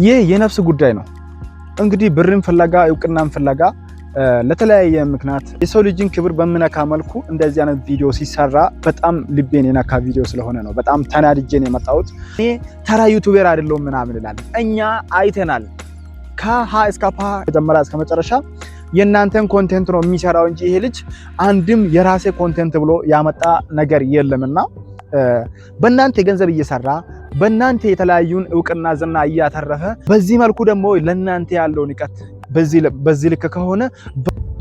ይህ የነፍስ ጉዳይ ነው። እንግዲህ ብርን ፍለጋ እውቅናን ፍለጋ ለተለያየ ምክንያት የሰው ልጅን ክብር በሚነካ መልኩ እንደዚህ አይነት ቪዲዮ ሲሰራ በጣም ልቤን የነካ ቪዲዮ ስለሆነ ነው በጣም ተናድጄ ነው የመጣሁት። እኔ ተራ ዩቲዩበር አይደለሁም ምናምን ይላል። እኛ አይተናል ከሀ እስከ ፓ ከጀመራ እስከ መጨረሻ የእናንተን ኮንቴንት ነው የሚሰራው እንጂ ይሄ ልጅ አንድም የራሴ ኮንቴንት ብሎ ያመጣ ነገር የለምና በእናንተ ገንዘብ እየሰራ በእናንተ የተለያዩን እውቅና ዝና እያተረፈ በዚህ መልኩ ደግሞ ለእናንተ ያለው ንቀት በዚህ ልክ ከሆነ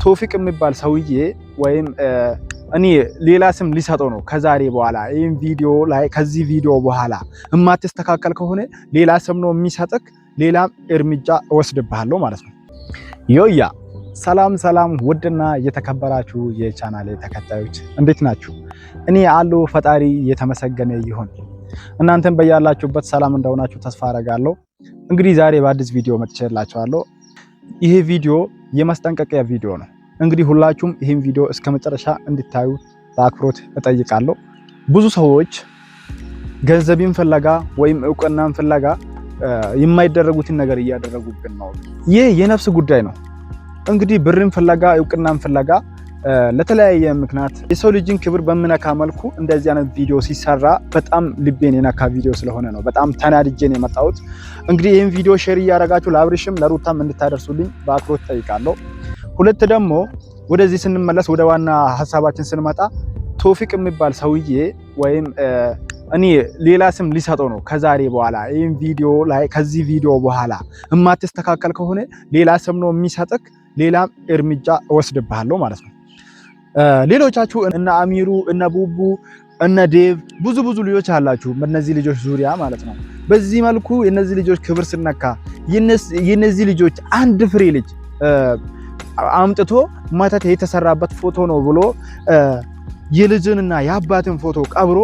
ቶፊቅ የሚባል ሰውዬ ወይም እኔ ሌላ ስም ሊሰጠው ነው ከዛሬ በኋላ ይሄን ቪዲዮ ላይ ከዚህ ቪዲዮ በኋላ የማትስተካከል ከሆነ ሌላ ስም ነው የሚሰጥክ፣ ሌላ እርምጃ ወስድብሃለሁ ማለት ነው። ዮያ ሰላም ውድና የተከበራችሁ የቻናሌ ተከታዮች እንዴት ናችሁ? እኔ አሉ ፈጣሪ የተመሰገነ ይሁን። እናንተም በያላችሁበት ሰላም እንደሆናችሁ ተስፋ አደርጋለሁ። እንግዲህ ዛሬ በአዲስ ቪዲዮ መጥቼላችኋለሁ። ይሄ ቪዲዮ የማስጠንቀቂያ ቪዲዮ ነው። እንግዲህ ሁላችሁም ይሄን ቪዲዮ እስከ መጨረሻ እንድታዩ በአክብሮት እጠይቃለሁ። ብዙ ሰዎች ገንዘብን ፍለጋ ወይም እውቅናን ፍለጋ የማይደረጉትን ነገር እያደረጉብን ነው። ይህ የነፍስ ጉዳይ ነው። እንግዲህ ብርን ፍለጋ እውቅናን ፍለጋ ለተለያየ ምክንያት የሰው ልጅን ክብር በሚነካ መልኩ እንደዚህ አይነት ቪዲዮ ሲሰራ በጣም ልቤን የነካ ቪዲዮ ስለሆነ ነው በጣም ተናድጄ ነው የመጣሁት። እንግዲህ ይሄን ቪዲዮ ሼር እያደረጋችሁ ለአብርሽም ለሩታም እንድታደርሱልኝ በአክብሮት ጠይቃለሁ። ሁለት ደግሞ ወደዚህ ስንመለስ ወደ ዋና ሐሳባችን ስንመጣ ቶፊቅ የሚባል ሰውዬ ወይም እኔ ሌላ ስም ሊሰጠው ነው ከዛሬ በኋላ ይሄን ቪዲዮ ላይ ከዚህ ቪዲዮ በኋላ የማትስተካከል ከሆነ ሌላ ስም ነው የሚሰጥክ፣ ሌላ እርምጃ ወስድብሃለሁ ማለት ነው። ሌሎቻችሁ እነ አሚሩ እነ ቡቡ እነ ዴቭ ብዙ ልጆች አላችሁ በእነዚህ ልጆች ዙሪያ ማለት ነው። በዚህ መልኩ የነዚህ ልጆች ክብር ስነካ የነዚህ ልጆች አንድ ፍሬ ልጅ አምጥቶ መተት የተሰራበት ፎቶ ነው ብሎ የልጅንና የአባትን ፎቶ ቀብሮ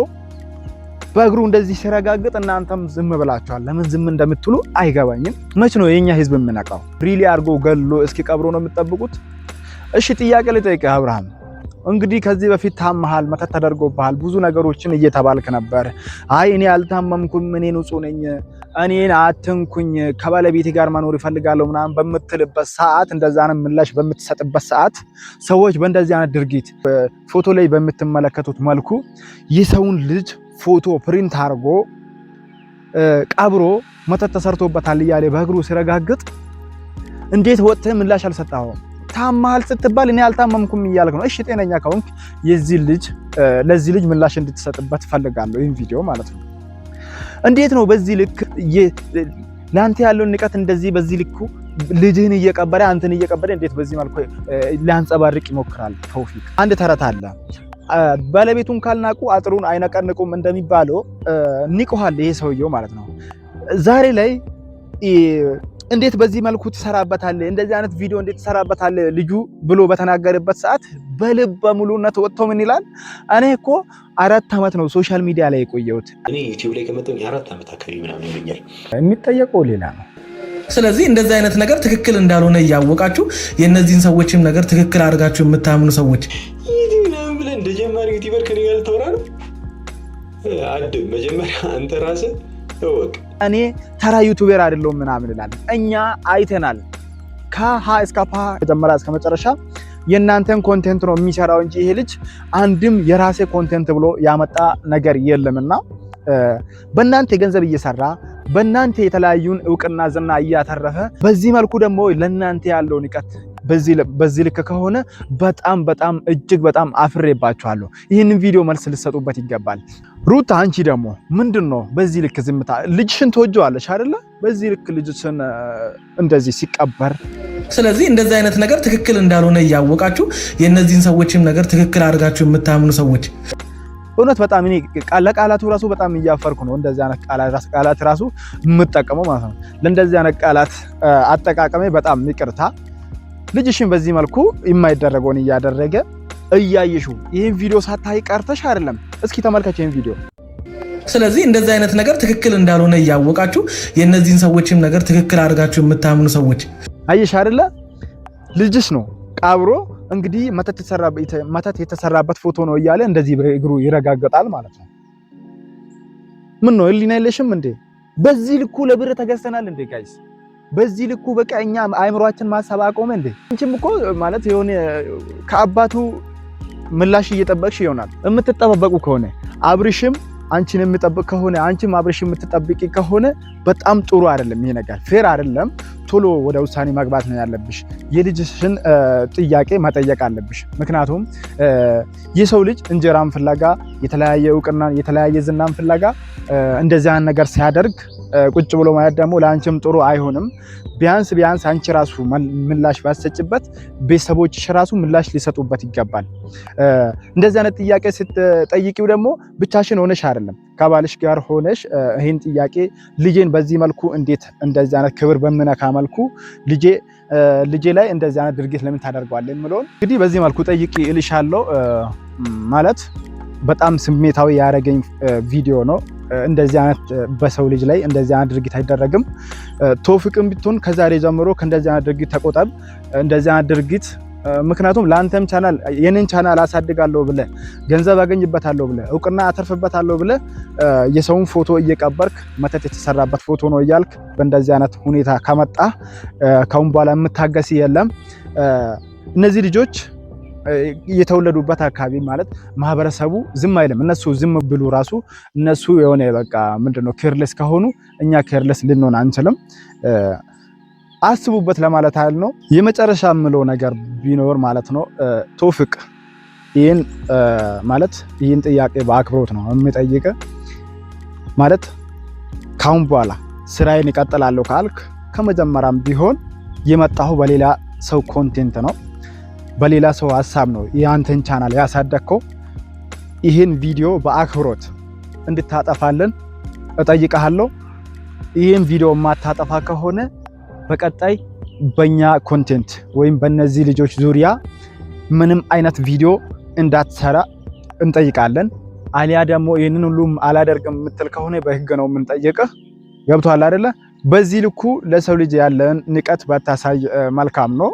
በእግሩ እንደዚህ ሲረጋግጥ እናንተም ዝም ብላችኋል። ለምን ዝም እንደምትሉ አይገባኝም። መች ነው የኛ ህዝብ የምነቃው? ሪሊ አርጎ ገሎ እስኪ ቀብሮ ነው የምትጠብቁት? እሺ ጥያቄ ልጠይቅህ አብርሃም፣ እንግዲህ ከዚህ በፊት ታመሃል፣ መተት ተደርጎብሃል፣ ብዙ ነገሮችን እየተባልክ ነበር። አይ እኔ አልታመምኩም፣ እኔ ንጹህ ነኝ፣ እኔን አትንኩኝ፣ ከባለቤቴ ጋር መኖር ይፈልጋለሁ ምናምን በምትልበት ሰዓት እንደዛ ነው ምላሽ በምትሰጥበት ሰዓት ሰዎች በእንደዚህ አይነት ድርጊት ፎቶ ላይ በምትመለከቱት መልኩ የሰውን ልጅ ፎቶ ፕሪንት አድርጎ ቀብሮ መተት ተሰርቶበታል እያለ በእግሩ ሲረጋግጥ እንዴት ወጥተህ ምላሽ አልሰጣኸውም? ታማሃል ስትባል እኔ አልታመምኩም እያልክ ነው። እሺ ጤነኛ ከሆንክ ለዚህ ልጅ ምላሽ እንድትሰጥበት ፈልጋለሁ፣ ይሄን ቪዲዮ ማለት ነው። እንዴት ነው በዚህ ልክ ላንተ ያለውን ንቀት እንደዚህ በዚህ ልኩ ልጅህን እየቀበረ አንተን እየቀበረ እንዴት በዚህ መልኩ ሊያንጸባርቅ ይሞክራል? ቶፊቅ አንድ ተረት አለ፣ ባለቤቱን ካልናቁ አጥሩን አይነቀንቁም እንደሚባለው ንቆሃል ይሄ ሰውየው ማለት ነው። ዛሬ ላይ እንዴት በዚህ መልኩ ትሰራበታለህ? እንደዚህ አይነት ቪዲዮ እንዴት ትሰራበታለህ ልጁ ብሎ በተናገረበት ሰዓት በልበ ሙሉነት ወጥቶ ምን ይላል? እኔ እኮ 4 ዓመት ነው ሶሻል ሚዲያ ላይ የቆየሁት። እኔ ዩቲዩብ ላይ ከመጣሁ 4 ዓመት አካባቢ ምናምን ይሉኛል። የሚጠየቀው ሌላ ነው። ስለዚህ እንደዚህ አይነት ነገር ትክክል እንዳልሆነ እያወቃችሁ የእነዚህን ሰዎችም ነገር ትክክል አድርጋችሁ የምታምኑ ሰዎች ብለን እንደ ጀማሪ ዩቲዩበር ከኔ ጋር ልታወራ ነው? መጀመሪያ አንተ ራስህ እወቅ። እኔ ተራ ዩቲዩበር አይደለሁም ምናምን ይላል። እኛ አይተናል ከሀ እስከ ፓ ከጀመራ እስከ መጨረሻ የእናንተን ኮንቴንት ነው የሚሰራው እንጂ ይሄ ልጅ አንድም የራሴ ኮንቴንት ብሎ ያመጣ ነገር የለምና በእናንተ ገንዘብ እየሰራ በእናንተ የተለያዩን እውቅና ዝና እያተረፈ በዚህ መልኩ ደግሞ ለእናንተ ያለው ንቀት በዚህ ልክ ከሆነ በጣም እጅግ በጣም አፍሬባችኋለሁ። ይህንን ቪዲዮ መልስ ልሰጡበት ይገባል። ሩታ አንቺ ደግሞ ምንድነው በዚህ ልክ ዝምታ? ልጅሽን ትወጂዋለሽ አይደለ? በዚህ ልክ ልጅሽን እንደዚህ ሲቀበር ስለዚህ እንደዚህ አይነት ነገር ትክክል እንዳልሆነ እያወቃችሁ የእነዚህን ሰዎችም ነገር ትክክል አድርጋችሁ የምታምኑ ሰዎች እውነት በጣም እኔ ቃላቱ ራሱ በጣም እያፈርኩ ነው። እንደዚህ አይነት ቃላት ራሱ የምጠቀመው ማለት ነው። ለእንደዚህ አይነት ቃላት አጠቃቀሜ በጣም ይቅርታ። ልጅሽን በዚህ መልኩ የማይደረገውን እያደረገ እያየሽው ይሄን ቪዲዮ ሳታይ ቀርተሽ አይደለም። እስኪ ተመልከች ይሄን ቪዲዮ። ስለዚህ እንደዚህ አይነት ነገር ትክክል እንዳልሆነ እያወቃችሁ የእነዚህን ሰዎችም ነገር ትክክል አድርጋችሁ የምታምኑ ሰዎች አየሽ አይደለ? ልጅሽ ነው ቀብሮ እንግዲህ መተት የተሰራበት ፎቶ ነው እያለ እንደዚህ በእግሩ ይረጋገጣል ማለት ነው። ምን ነው ህሊና የለሽም እንዴ? በዚህ ልኩ ለብር ተገዝተናል እንዴ ጋይስ? በዚህ ልኩ በቃ እኛ አይምሮአችን ማሰብ አቆመ እንዴ? አንቺም እኮ ማለት የሆነ ከአባቱ ምላሽ እየጠበቅሽ ይሆናል። የምትጠባበቁ ከሆነ አብርሽም አንቺን የሚጠብቅ ከሆነ አንቺም አብርሽ የምትጠብቂ ከሆነ በጣም ጥሩ አይደለም። ይሄ ነገር ፌር አይደለም። ቶሎ ወደ ውሳኔ መግባት ነው ያለብሽ። የልጅሽን ጥያቄ መጠየቅ አለብሽ። ምክንያቱም የሰው ልጅ እንጀራን ፍለጋ የተለያየ እውቅና የተለያየ ዝናን ፍለጋ እንደዚያን ነገር ሲያደርግ ቁጭ ብሎ ማየት ደግሞ ለአንቺም ጥሩ አይሆንም። ቢያንስ አንቺ ራሱ ምላሽ ባሰጭበት ቤተሰቦችሽ ራሱ ምላሽ ሊሰጡበት ይገባል። እንደዚህ አይነት ጥያቄ ስትጠይቂው ደግሞ ብቻሽን ሆነሽ አይደለም ከባልሽ ጋር ሆነሽ ይሄን ጥያቄ ልጄን በዚህ መልኩ እንዴት እንደዚህ አይነት ክብር በሚነካ መልኩ ልጄ ላይ እንደዚህ አይነት ድርጊት ለምን ታደርገዋለህ የሚለውን እንግዲህ በዚህ መልኩ ጠይቂ እልሻለሁ። ማለት በጣም ስሜታዊ ያደረገኝ ቪዲዮ ነው። እንደዚህ አይነት በሰው ልጅ ላይ እንደዚህ አይነት ድርጊት አይደረግም። ቶፊቅም ቢሆን ከዛሬ ጀምሮ ከእንደዚህ አይነት ድርጊት ተቆጠብ። እንደዚህ አይነት ድርጊት ምክንያቱም ለአንተም ቻናል የኔን ቻናል አሳድጋለሁ ብለህ ገንዘብ አገኝበታለሁ ብለህ እውቅና አተርፍበታለሁ ብለህ የሰውን ፎቶ እየቀበርክ መተት የተሰራበት ፎቶ ነው እያልክ በእንደዚህ አይነት ሁኔታ ከመጣ ካሁን በኋላ የምታገስ የለም። እነዚህ ልጆች የተወለዱበት አካባቢ ማለት ማህበረሰቡ ዝም አይልም። እነሱ ዝም ብሉ ራሱ እነሱ የሆነ በቃ ምንድነው ኬርለስ ከሆኑ እኛ ኬርለስ ልንሆን አንችልም። አስቡበት ለማለት ያህል ነው። የመጨረሻ የምለው ነገር ቢኖር ማለት ነው ቶፊቅ ይህን ጥያቄ በአክብሮት ነው የሚጠይቅ። ማለት ካሁን በኋላ ስራዬን እቀጥላለሁ ካልክ ከመጀመሪያም ቢሆን የመጣሁ በሌላ ሰው ኮንቴንት ነው፣ በሌላ ሰው ሀሳብ ነው የአንተን ቻናል ያሳደግከው። ይህን ቪዲዮ በአክብሮት እንድታጠፋልን እጠይቅሃለሁ። ይህን ቪዲዮ የማታጠፋ ከሆነ በቀጣይ በእኛ ኮንቴንት ወይም በእነዚህ ልጆች ዙሪያ ምንም አይነት ቪዲዮ እንዳትሰራ እንጠይቃለን። አሊያ ደግሞ ይህንን ሁሉም አላደርግም የምትል ከሆነ በህግ ነው የምንጠይቅህ። ገብቶሃል አይደለ? በዚህ ልኩ ለሰው ልጅ ያለን ንቀት ባታሳይ መልካም ነው።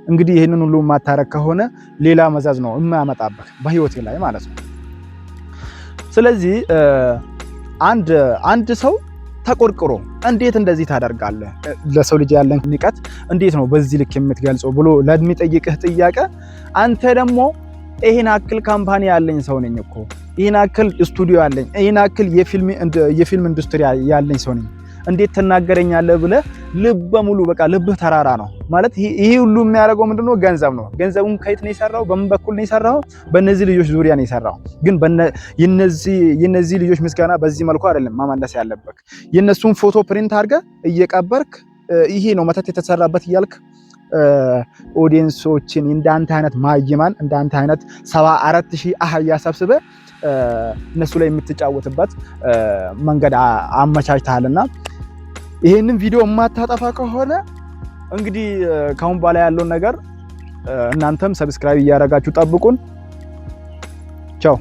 እንግዲህ ይህንን ሁሉ ማታረክ ከሆነ ሌላ መዛዝ ነው የሚያመጣብህ በህይወቴ ላይ ማለት ነው። ስለዚህ አንድ ሰው ተቆርቆሮ እንዴት እንደዚህ ታደርጋለህ? ለሰው ልጅ ያለን ንቀት እንዴት ነው በዚህ ልክ የምትገልጸው ብሎ ለሚጠይቅህ ጥያቄ አንተ ደግሞ ይሄን አክል ካምፓኒ ያለኝ ሰው ነኝ እኮ፣ ይሄን አክል ስቱዲዮ ያለኝ፣ ይሄን አክል የፊልም ኢንዱስትሪ ያለኝ ሰው ነኝ እንዴት ትናገረኛለህ ብለህ ልበ ሙሉ በቃ ልብህ ተራራ ነው ማለት። ይሄ ሁሉ የሚያደርገው ምንድነው? ገንዘብ ነው። ገንዘቡን ከየት ነው የሰራው? በምን በኩል ነው የሰራው? በእነዚህ ልጆች ዙሪያ ነው የሰራው። ግን የነዚህ ልጆች ምስጋና በዚህ መልኩ አይደለም ማመለስ ያለበት። የነሱን ፎቶ ፕሪንት አድርገህ እየቀበርክ ይሄ ነው መተት የተሰራበት እያልክ ኦዲየንሶችን እንዳንተ አይነት ማይማን እንዳንተ አይነት 74000 አህያ ሰብስበህ እነሱ ላይ የምትጫወትበት መንገድ አመቻችተሃልና ይሄንን ቪዲዮ የማታጠፋ ከሆነ እንግዲህ ካሁን በኋላ ያለውን ነገር እናንተም ሰብስክራይብ እያደረጋችሁ ጠብቁን። ቻው።